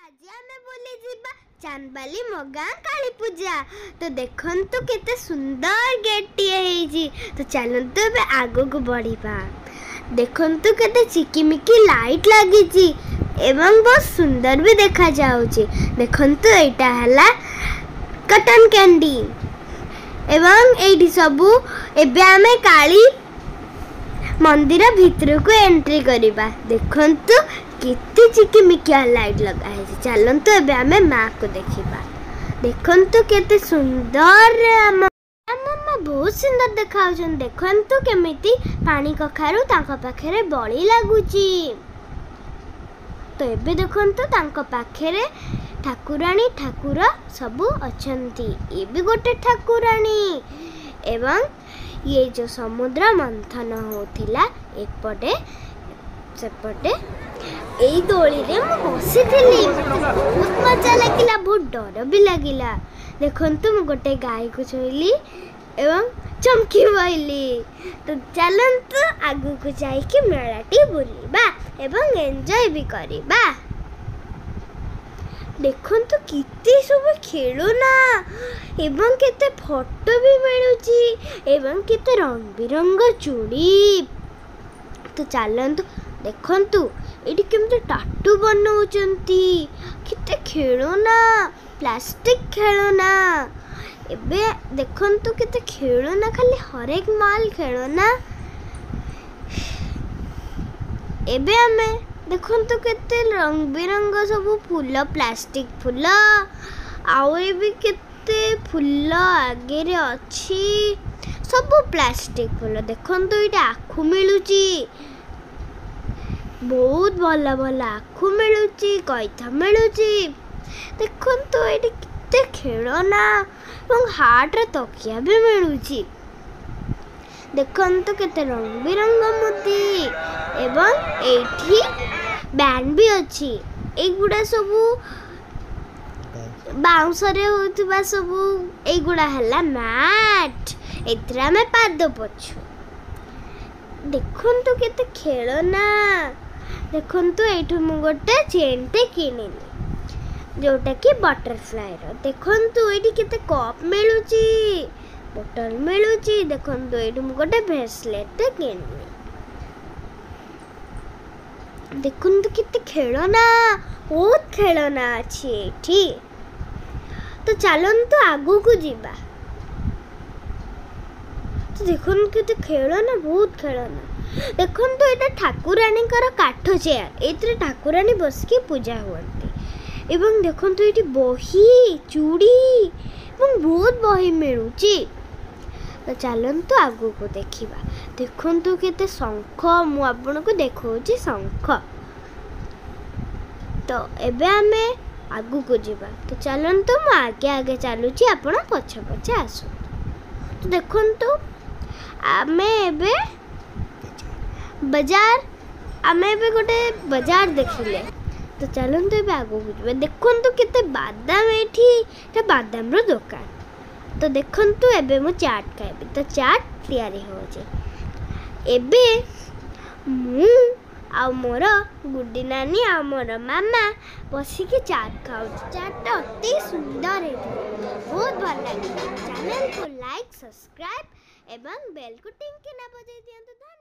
आज आमे बोली जीबा चांदबाली मगा काली पूजा। तो देखंतु केते सुंदर गेटटिए हेजी। तो चलंतु बे आगो को बढ़ीबा। देखंतु केते चिकिमिकी लाइट लागिची एवं बहुत सुंदर भी देखा जाउची। देखंतु एटा हला कॉटन कैंडी एवं एडी सबु एबे आमे काली मंदिर भितर को एंट्री करिबा। देखंतु कितनी चिकिमिकिया लाइट लगा है। चलंतु एबे आमे माँ को देखिबा। देखंतु केते सुंदर अम्मा बहुत सुंदर देखाउछन। देखंतु केमिति पानी कखारु तांको पाखरे बळी लागुची। तो एबे देखंतु तांको पाखरे ठाकुराणी ठाकुर सबु अछंती। ये भी गोटे ठाकुराणी एवं ये जो समुद्र मंथन होथिला एक पटे सेपटे एई दोली रे मु बसिथिली। बहुत मजा लागिला, बहुत डर भी लागिला। देखंतु मु गोटे गाय को छोइली एवं चमकी पाइली। तो चलंतु आगु को जाई कि मेलाटी बुलिबा एवं एन्जॉय भी करिबा। देखंतु किते सब खेलना एवं केते फोटो भी मिलुची एवं केते रंग बिरंग चूड़ी। तो चलंतु देखंतु एटी केमते टाटू बनौचंती। केते खेलना प्लास्टिक खेलना। एबे देखंतु केते खेलना खाली हरेक माल खेलना। एबे हमें देखंतु केते रंग बिरंग सब फूल प्लास्टिक फूल आउ भी केते फूल आगे रे अछि सब प्लास्टिक फूल। देखंतु एटा आखु मिलुची बहुत भला भला आखु मिलुची कईथा मिलुची। देखंतु एटी केते खेलना एवं हार्ट रे तकिया भी मिलुची। देखंतु केते रंग बिरंग मोती एवं एठी बैंड भी अच्छी। एगुड़ा सबू बाउंस रे होतबा सबू एगुड़ा हला मैट। एथरा में पाद पछु। देखंतु केते खेलना। देखंतु एठु मु गोटे चेनटे किनिली जोटा कि बटरफ्लाई रो। देखंतु एठी केते कप मिलुची बोतल मिलुची। देखंतु एठु मु गोटे ब्रेसलेट किनिली। देखंतु किते खेलना बहुत खेलना अछि एठी। तो चलंतु आगु को जीबा। तो देखंतु किते खेलना बहुत खेलना। देखंतु एटा ठाकुराणी कर काठ चेयर। एतरे ठाकुराणी बस के पूजा होती। एवं देखंतु एठी बही चूड़ी एवं बहुत बही मिलुची। तो चलंतु आगु को देखिबा। देखंतु केते शंख मु आपन को देखौची शंख। तो एबे आमे आगु को जीबा। तो चलंतु मु आगे आगे चलुची आपन पछ पछ आसु। तो देखंतु आमे एबे बाजार आमे एबे गोटे बाजार देखिले। तो चलंतु एबे आगु को जीबा। देखंतु केते बादाम एठी एटा बादाम रो दुकान। तो देखंतु एबे मु चाट खाइबी। तो चाट तैयारी हो जे। एबे मु आ मोर गुड्डी नानी आ मोर मामा बसी के चाट खाउ। चाट अति सुंदर है, बहुत भल लगे। चैनल को लाइक सब्सक्राइब एवं बेल को टिंग के ना बजाई दियंतु।